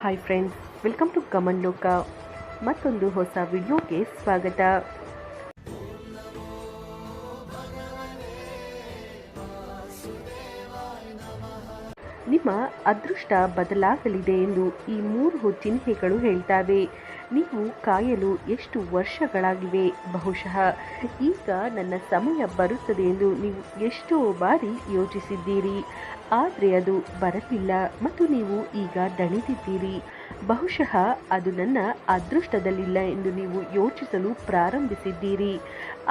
Hi friends, welcome to ಗಮನ್ ಲೋಕ. ಮತ್ತೊಂದು ಹೊಸ ವಿಡಿಯೋಗೆ ಸ್ವಾಗತ. ನಿಮ್ಮ ಅದೃಷ್ಟ ಬದಲಾಗಲಿದೆ ಎಂದು ಈ 3 ಚಿಹ್ನೆಗಳು ಹೇಳ್ತವೆ. ನೀವು ಕಾಯಲು ಎಷ್ಟು ವರ್ಷಗಳಾಗಿವೆ? ಬಹುಶಃ ಈಗ ನನ್ನ ಸಮಯ ಬರುತ್ತದೆ ಎಂದು ನೀವು ಎಷ್ಟೋ ಬಾರಿ ಯೋಚಿಸಿದ್ದೀರಿ, ಆದರೆ ಅದು ಬರಲಿಲ್ಲ ಮತ್ತು ನೀವು ಈಗ ದಣಿದಿದ್ದೀರಿ. ಬಹುಶಃ ಅದು ನನ್ನ ಅದೃಷ್ಟದಲ್ಲಿಲ್ಲ ಎಂದು ನೀವು ಯೋಚಿಸಲು ಪ್ರಾರಂಭಿಸಿದ್ದೀರಿ.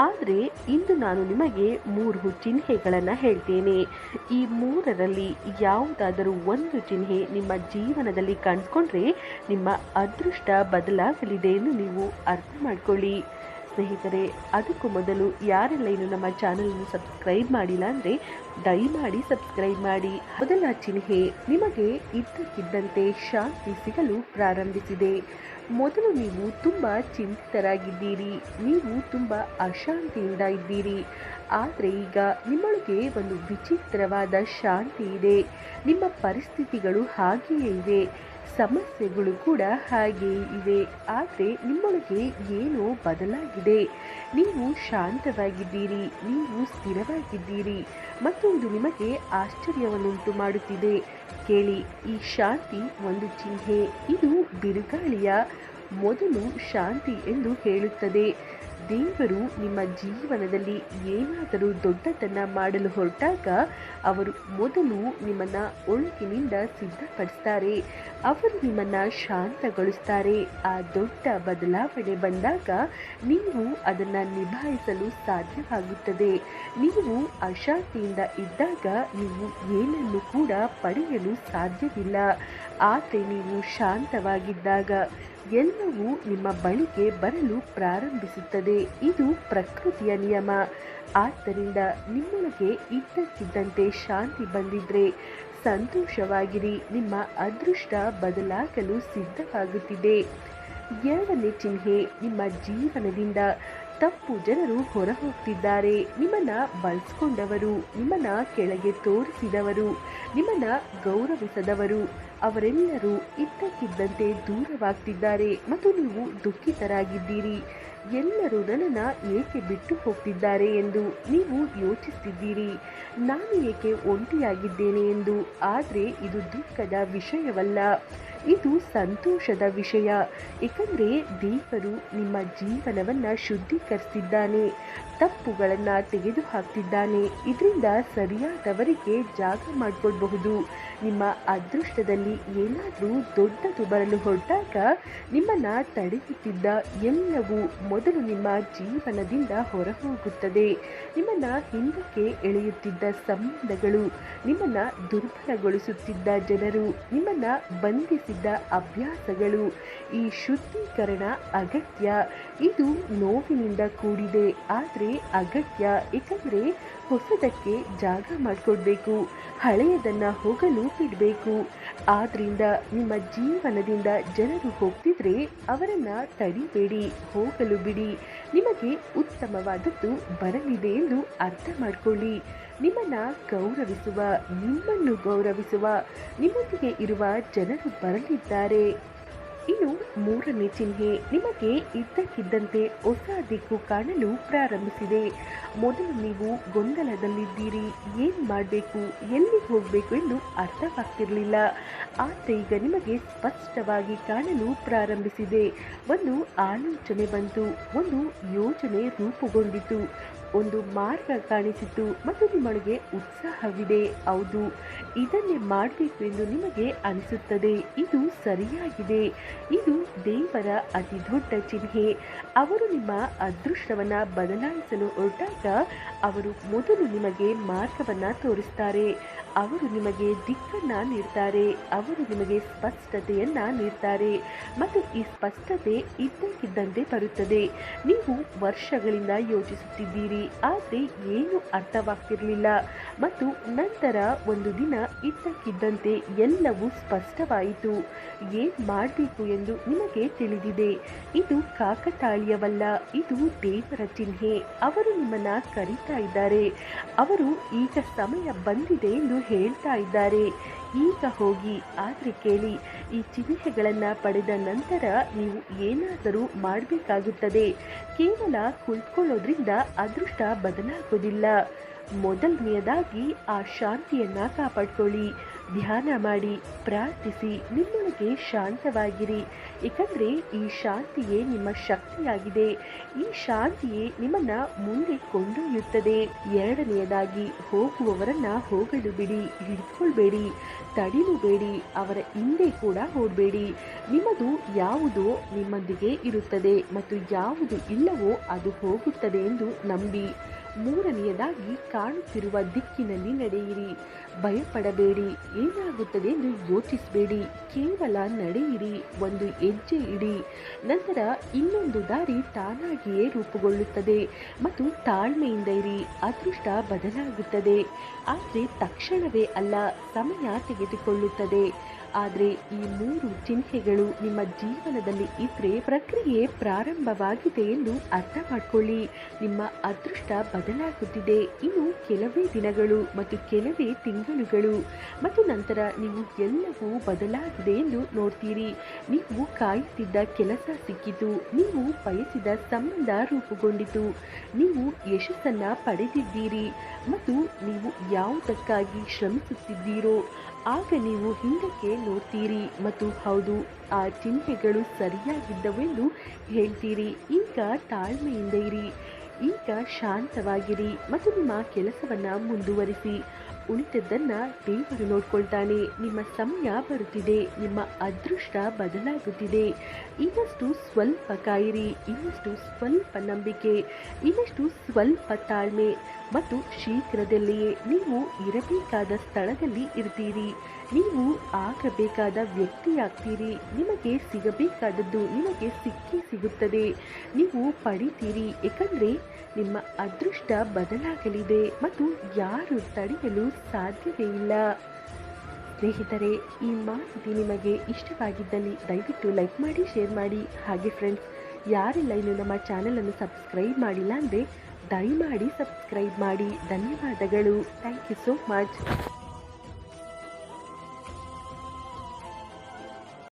ಆದರೆ ಇಂದು ನಾನು ನಿಮಗೆ 3 ಚಿಹ್ನೆಗಳನ್ನು ಹೇಳ್ತೇನೆ. ಈ 3ರಲ್ಲಿ ಯಾವುದಾದರೂ ಒಂದು ಚಿಹ್ನೆ ನಿಮ್ಮ ಜೀವನದಲ್ಲಿ ಕಾಣಿಸ್ಕೊಂಡ್ರೆ ನಿಮ್ಮ ಅದೃಷ್ಟ ಬದಲಾಗಲಿದೆ ಎಂದು ನೀವು ಅರ್ಥ ಮಾಡ್ಕೊಳ್ಳಿ. ಸ್ನೇಹಿತರೆ, ಅದಕ್ಕೂ ಮೊದಲು ಯಾರೆಲ್ಲ ಇನ್ನು ನಮ್ಮ ಚಾನಲನ್ನು ಸಬ್ಸ್ಕ್ರೈಬ್ ಮಾಡಿಲ್ಲ ಅಂದರೆ ದಯಮಾಡಿ ಸಬ್ಸ್ಕ್ರೈಬ್ ಮಾಡಿ. ಮೊದಲ ಚಿಹ್ನೆ, ನಿಮಗೆ ಇದ್ದಕ್ಕಿದ್ದಂತೆ ಶಾಂತಿ ಸಿಗಲು ಪ್ರಾರಂಭಿಸಿದೆ. ಮೊದಲು ನೀವು ತುಂಬ ಚಿಂತಿತರಾಗಿದ್ದೀರಿ, ನೀವು ತುಂಬ ಅಶಾಂತಿಯಿಂದ ಇದ್ದೀರಿ. ಆದರೆ ಈಗ ನಿಮ್ಮೊಳಗೆ ಒಂದು ವಿಚಿತ್ರವಾದ ಶಾಂತಿ ಇದೆ. ನಿಮ್ಮ ಪರಿಸ್ಥಿತಿಗಳು ಹಾಗೆಯೇ ಇವೆ, ಸಮಸ್ಯೆಗಳು ಕೂಡ ಹಾಗೆಯೇ ಇವೆ, ಆದರೆ ನಿಮ್ಮೊಳಗೆ ಏನೋ ಬದಲಾಗಿದೆ. ನೀವು ಶಾಂತವಾಗಿದ್ದೀರಿ, ನೀವು ಸ್ಥಿರವಾಗಿದ್ದೀರಿ ಮತ್ತು ಇದು ನಿಮಗೆ ಆಶ್ಚರ್ಯವನ್ನುಂಟು ಮಾಡುತ್ತಿದೆ. ಕೇಳಿ, ಈ ಶಾಂತಿ ಒಂದು ಚಿಹ್ನೆ. ಇದು ಬಿರುಗಾಳಿಯ ಮೊದಲು ಶಾಂತಿ ಎಂದು ಹೇಳುತ್ತದೆ. ದೇವರು ನಿಮ್ಮ ಜೀವನದಲ್ಲಿ ಏನಾದರೂ ದೊಡ್ಡದನ್ನು ಮಾಡಲು ಹೊರಟಾಗ ಅವರು ಮೊದಲು ನಿಮ್ಮನ್ನು ಒಳಗಿನಿಂದ ಸಿದ್ಧಪಡಿಸ್ತಾರೆ. ಅವರು ನಿಮ್ಮನ್ನು ಶಾಂತಗೊಳಿಸ್ತಾರೆ. ಆ ದೊಡ್ಡ ಬದಲಾವಣೆ ಬಂದಾಗ ನೀವು ಅದನ್ನು ನಿಭಾಯಿಸಲು ಸಾಧ್ಯವಾಗುತ್ತದೆ. ನೀವು ಅಶಾಂತಿಯಿಂದ ಇದ್ದಾಗ ನೀವು ಏನನ್ನು ಕೂಡ ಪಡೆಯಲು ಸಾಧ್ಯವಿಲ್ಲ. ಆದರೆ ನೀವು ಶಾಂತವಾಗಿದ್ದಾಗ ಎಲ್ಲವೂ ನಿಮ್ಮ ಬಳಿಗೆ ಬರಲು ಪ್ರಾರಂಭಿಸುತ್ತದೆ. ಇದು ಪ್ರಕೃತಿಯ ನಿಯಮ. ಆದ್ದರಿಂದ ನಿಮ್ಮೊಳಗೆ ಇದ್ದಕ್ಕಿದ್ದಂತೆ ಶಾಂತಿ ಬಂದಿದ್ರೆ ಸಂತೋಷವಾಗಿರಿ. ನಿಮ್ಮ ಅದೃಷ್ಟ ಬದಲಾಗಲು ಸಿದ್ಧವಾಗುತ್ತಿದೆ. 2ನೇ ಚಿಹ್ನೆ, ನಿಮ್ಮ ಜೀವನದಿಂದ ತಪ್ಪು ಜನರು ಹೊರ ಹೋಗ್ತಿದ್ದಾರೆ. ನಿಮ್ಮನ್ನ ಬಳಸ್ಕೊಂಡವರು, ನಿಮ್ಮನ್ನ ಕೆಳಗೆ ತೋರಿಸಿದವರು, ನಿಮ್ಮನ್ನ ಗೌರವಿಸದವರು ಅವರೆಲ್ಲರೂ ಇದ್ದಕ್ಕಿದ್ದಂತೆ ದೂರವಾಗ್ತಿದ್ದಾರೆ ಮತ್ತು ನೀವು ದುಃಖಿತರಾಗಿದ್ದೀರಿ. ಎಲ್ಲರೂ ನನ್ನನ್ನು ಏಕೆ ಬಿಟ್ಟು ಹೋಗ್ತಿದ್ದಾರೆ ಎಂದು ನೀವು ಯೋಚಿಸ್ತಿದ್ದೀರಿ. ನಾನು ಏಕೆ ಒಂಟಿಯಾಗಿದ್ದೇನೆ ಎಂದು. ಆದರೆ ಇದು ದುಃಖದ ವಿಷಯವಲ್ಲ, ಇದು ಸಂತೋಷದ ವಿಷಯ. ಏಕೆಂದರೆ ದೇವರು ನಿಮ್ಮ ಜೀವನವನ್ನು ಶುದ್ಧೀಕರಿಸಿದ್ದಾನೆ, ತಪ್ಪುಗಳನ್ನು ತೆಗೆದುಹಾಕ್ತಿದ್ದಾನೆ. ಇದರಿಂದ ಸರಿಯಾದವರಿಗೆ ಜಾಗ ಮಾಡಿಕೊಳ್ಬಹುದು. ನಿಮ್ಮ ಅದೃಷ್ಟದಲ್ಲಿ ಏನಾದರೂ ದೊಡ್ಡದು ಬರಲು ಹೊರಟಾಗ ನಿಮ್ಮನ್ನು ತಡೆಯುತ್ತಿದ್ದ ಎಲ್ಲವೂ ಮೊದಲು ನಿಮ್ಮ ಜೀವನದಿಂದ ಹೊರಹೋಗುತ್ತದೆ. ನಿಮ್ಮನ್ನು ಹಿಂದಕ್ಕೆ ಎಳೆಯುತ್ತಿದ್ದ ಸಂಬಂಧಗಳು, ನಿಮ್ಮನ್ನು ದುರ್ಬಲಗೊಳಿಸುತ್ತಿದ್ದ ಜನರು, ನಿಮ್ಮನ್ನು ಬಂಧಿಸಿದ್ದ ಅಭ್ಯಾಸಗಳು, ಈ ಶುದ್ಧೀಕರಣ ಅಗತ್ಯ. ಇದು ನೋವಿನಿಂದ ಕೂಡಿದೆ, ಆದರೆ ಅಗತ್ಯ. ಏಕೆಂದರೆ ಹೊಸದಕ್ಕೆ ಜಾಗ ಮಾಡಿಕೊಡ್ಬೇಕು, ಹಳೆಯದನ್ನು ಹೋಗಲು ಬಿಡಬೇಕು. ಆದ್ದರಿಂದ ನಿಮ್ಮ ಜೀವನದಿಂದ ಜನರು ಹೋಗ್ತಿದ್ರೆ ಅವರನ್ನು ತಡಿಬೇಡಿ, ಹೋಗಲು ಬಿಡಿ. ನಿಮಗೆ ಉತ್ತಮವಾದದ್ದು ಬರಲಿದೆ ಎಂದು ಅರ್ಥ ಮಾಡಿಕೊಳ್ಳಿ. ನಿಮ್ಮನ್ನು ಗೌರವಿಸುವ, ನಿಮ್ಮನ್ನು ಗೌರವಿಸುವ, ನಿಮ್ಮೊಂದಿಗೆ ಇರುವ ಜನರು ಬರಲಿದ್ದಾರೆ. ಇನ್ನು 3ನೇ ಚಿಹ್ನೆ, ನಿಮಗೆ ಇದ್ದಕ್ಕಿದ್ದಂತೆ ಹೊಸ ದಿಕ್ಕು ಕಾಣಲು ಪ್ರಾರಂಭಿಸಿದೆ. ಮೊದಲು ನೀವು ಗೊಂದಲದಲ್ಲಿದ್ದೀರಿ, ಏನು ಮಾಡಬೇಕು, ಎಲ್ಲಿಗೆ ಹೋಗಬೇಕು ಎಂದು ಅರ್ಥವಾಗ್ತಿರಲಿಲ್ಲ. ಆದರೆ ಈಗ ನಿಮಗೆ ಸ್ಪಷ್ಟವಾಗಿ ಕಾಣಲು ಪ್ರಾರಂಭಿಸಿದೆ. ಒಂದು ಆಲೋಚನೆ ಬಂತು, ಒಂದು ಯೋಜನೆ ರೂಪುಗೊಂಡಿತು, ಒಂದು ಮಾರ್ಗ ಕಾಣಿಸಿತು ಮತ್ತು ನಿಮ್ಮೊಳಗೆ ಉತ್ಸಾಹವಿದೆ. ಹೌದು, ಇದನ್ನೇ ಮಾಡಬೇಕು ಎಂದು ನಿಮಗೆ ಅನಿಸುತ್ತದೆ. ಇದು ಸರಿಯಾಗಿದೆ. ಇದು ದೇವರ ಅತಿ ದೊಡ್ಡ ಚಿಹ್ನೆ. ಅವರು ನಿಮ್ಮ ಅದೃಷ್ಟವನ್ನು ಬದಲಾಯಿಸಲು ಹೊರಟಾಗ ಅವರು ಮೊದಲು ನಿಮಗೆ ಮಾರ್ಗವನ್ನು ತೋರಿಸ್ತಾರೆ. ಅವರು ನಿಮಗೆ ದಿಕ್ಕನ್ನು ನೀಡ್ತಾರೆ. ಅವರು ನಿಮಗೆ ಸ್ಪಷ್ಟತೆಯನ್ನು ನೀಡ್ತಾರೆ ಮತ್ತು ಈ ಸ್ಪಷ್ಟತೆ ಇದ್ದಕ್ಕಿದ್ದಂತೆ ಬರುತ್ತದೆ. ನೀವು ವರ್ಷಗಳಿಂದ ಯೋಚಿಸುತ್ತಿದ್ದೀರಿ, ಆದರೆ ಏನು ಅರ್ಥವಾಗ್ತಿರಲಿಲ್ಲ ಮತ್ತು ನಂತರ ಒಂದು ದಿನ ಇದ್ದಕ್ಕಿದ್ದಂತೆ ಎಲ್ಲವೂ ಸ್ಪಷ್ಟವಾಯಿತು. ಏನು ಮಾಡಬೇಕು ಎಂದು ನಿಮಗೆ ತಿಳಿದಿದೆ. ಇದು ಕಾಕತಾಳೀಯವಲ್ಲ, ಇದು ದೇವರ ಚಿಹ್ನೆ. ಅವರು ನಿಮ್ಮನ್ನು ಕರೀತಾ ಇದ್ದಾರೆ. ಅವರು ಈಗ ಸಮಯ ಬಂದಿದೆ ಎಂದು ಹೇಳ್ತಾ ಇದ್ದಾರೆ. ಈಗ ಹೋಗಿ. ಆದರೆ ಕೇಳಿ, ಈ ಚಿಹ್ನೆಗಳನ್ನು ಪಡೆದ ನಂತರ ನೀವು ಏನಾದರೂ ಮಾಡಬೇಕಾಗುತ್ತದೆ. ಕೇವಲ ಕುಳಿತುಕೊಳ್ಳೋದ್ರಿಂದ ಅದೃಷ್ಟ ಬದಲಾಗೋದಿಲ್ಲ. ಮೊದಲನೆಯದಾಗಿ ಆ ಶಾಂತಿಯನ್ನು ಕಾಪಾಡಿಕೊಳ್ಳಿ. ಧ್ಯಾನ ಮಾಡಿ, ಪ್ರಾರ್ಥಿಸಿ, ನಿಮ್ಮೊಳಗೆ ಶಾಂತವಾಗಿರಿ. ಏಕೆಂದರೆ ಈ ಶಾಂತಿಯೇ ನಿಮ್ಮ ಶಕ್ತಿಯಾಗಿದೆ. ಈ ಶಾಂತಿಯೇ ನಿಮ್ಮನ್ನು ಮುಂದೆ ಕೊಂಡೊಯ್ಯುತ್ತದೆ. ಎರಡನೆಯದಾಗಿ, ಹೋಗುವವರನ್ನು ಹೋಗಲು ಬಿಡಿ. ಹಿಡ್ಕೊಳ್ಬೇಡಿ, ತಡಿಲುಬೇಡಿ, ಅವರ ಹಿಂದೆ ಕೂಡ ಓಡಬೇಡಿ. ನಿಮ್ಮದು ಯಾವುದೋ ನಿಮ್ಮೊಂದಿಗೆ ಇರುತ್ತದೆ ಮತ್ತು ಯಾವುದು ಇಲ್ಲವೋ ಅದು ಹೋಗುತ್ತದೆ ಎಂದು ನಂಬಿ. ಮೂರನೆಯದಾಗಿ, ಕಾಣುತ್ತಿರುವ ದಿಕ್ಕಿನಲ್ಲಿ ನಡೆಯಿರಿ. ಭಯಪಡಬೇಡಿ, ಏನಾಗುತ್ತದೆ ಎಂದು ಯೋಚಿಸಬೇಡಿ. ಕೇವಲ ನಡೆಯಿರಿ, ಒಂದು ಹೆಜ್ಜೆ ಇಡಿ. ನಂತರ ಇನ್ನೊಂದು ದಾರಿ ತಾನಾಗಿಯೇ ರೂಪುಗೊಳ್ಳುತ್ತದೆ. ಮತ್ತು ತಾಳ್ಮೆಯಿಂದ ಇರಿ, ಅದೃಷ್ಟ ಬದಲಾಗುತ್ತದೆ. ಆದರೆ ತಕ್ಷಣವೇ ಅಲ್ಲ, ಸಮಯ ತೆಗೆದುಕೊಳ್ಳುತ್ತದೆ. ಆದರೆ ಈ 3 ಚಿಹ್ನೆಗಳು ನಿಮ್ಮ ಜೀವನದಲ್ಲಿ ಇದ್ರೆ ಪ್ರಕ್ರಿಯೆ ಪ್ರಾರಂಭವಾಗಿದೆ ಎಂದು ಅರ್ಥ ಮಾಡಿಕೊಳ್ಳಿ. ನಿಮ್ಮ ಅದೃಷ್ಟ ಬದಲಾಗುತ್ತಿದೆ. ಇನ್ನು ಕೆಲವೇ ದಿನಗಳು ಮತ್ತು ಕೆಲವೇ ತಿಂಗಳುಗಳು ಮತ್ತು ನಂತರ ನೀವು ಎಲ್ಲವೂ ಬದಲಾಗಿದೆ ಎಂದು ನೋಡ್ತೀರಿ. ನೀವು ಕಾಯುತ್ತಿದ್ದ ಕೆಲಸ ಸಿಕ್ಕಿತು. ನೀವು ಬಯಸಿದ ಸಂಬಂಧ ರೂಪುಗೊಂಡಿತು. ನೀವು ಯಶಸ್ಸನ್ನು ಪಡೆದಿದ್ದೀರಿ ಮತ್ತು ನೀವು ಯಾವುದಕ್ಕಾಗಿ ಶ್ರಮಿಸುತ್ತಿದ್ದೀರೋ ಆಗ ನೀವು ಹಿಂದಕ್ಕೆ ನೋಡ್ತೀರಿ ಮತ್ತು ಹೌದು, ಆ ಚಿಹ್ನೆಗಳು ಸರಿಯಾಗಿದ್ದವೆಂದು ಹೇಳ್ತೀರಿ. ಈಗ ತಾಳ್ಮೆಯಿಂದ ಇರಿ, ಈಗ ಶಾಂತವಾಗಿರಿ ಮತ್ತು ನಿಮ್ಮ ಕೆಲಸವನ್ನು ಮುಂದುವರಿಸಿ. ಉಳಿದದ್ದನ್ನು ದೇವರು ನೋಡ್ಕೊಳ್ತಾನೆ. ನಿಮ್ಮ ಸಮಯ ಬರುತ್ತಿದೆ. ನಿಮ್ಮ ಅದೃಷ್ಟ ಬದಲಾಗುತ್ತಿದೆ. ಇನ್ನಷ್ಟು ಸ್ವಲ್ಪ ಕಾಯಿರಿ, ಇನ್ನಷ್ಟು ಸ್ವಲ್ಪ ನಂಬಿಕೆ, ಇನ್ನಷ್ಟು ಸ್ವಲ್ಪ ತಾಳ್ಮೆ ಮತ್ತು ಶೀಘ್ರದಲ್ಲಿಯೇ ನೀವು ಇರಬೇಕಾದ ಸ್ಥಳದಲ್ಲಿ ಇರ್ತೀರಿ. ನೀವು ಆಗಬೇಕಾದ ವ್ಯಕ್ತಿಯಾಗ್ತೀರಿ. ನಿಮಗೆ ಸಿಗಬೇಕಾದದ್ದು ನಿಮಗೆ ಸಿಕ್ಕೇ ಸಿಗುತ್ತದೆ. ನೀವು ಪಡಿತೀರಿ. ಏಕೆಂದರೆ ನಿಮ್ಮ ಅದೃಷ್ಟ ಬದಲಾಗಲಿದೆ ಮತ್ತು ಯಾರು ತಡೆಯಲು ಸಾಧ್ಯವೇ ಇಲ್ಲ. ಸ್ನೇಹಿತರೆ, ಈ ಮಾಹಿತಿ ನಿಮಗೆ ಇಷ್ಟವಾಗಿದ್ದಲ್ಲಿ ದಯವಿಟ್ಟು ಲೈಕ್ ಮಾಡಿ, ಶೇರ್ ಮಾಡಿ. ಹಾಗೆ ಫ್ರೆಂಡ್ಸ್, ಯಾರೆಲ್ಲ ಇನ್ನು ನಮ್ಮ ಚಾನಲನ್ನು ಸಬ್ಸ್ಕ್ರೈಬ್ ಮಾಡಿಲ್ಲ ಅಂದರೆ ದಯಮಾಡಿ ಸಬ್ಸ್ಕ್ರೈಬ್ ಮಾಡಿ. ಧನ್ಯವಾದಗಳು. Thank you so much.